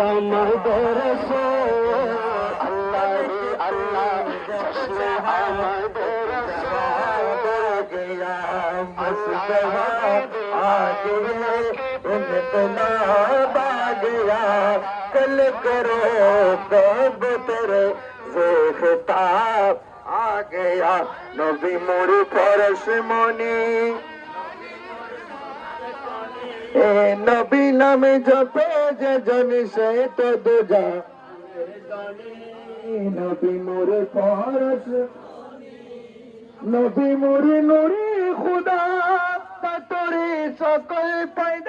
আমাদের রসূল আল্লাহ হি আল্লাহ জশ্নে আমাদের রসূল গয়া মুস্তফা आ गए इनकलाब आ गया कल करो कबूतर ज़ेख़ताब आ गया नबी मोर फरस मनी ए नबी नाम जपे जन से तो दूजा नबी मोर फरस नबी मोर नूरी खुदा तोरे सकल पैदा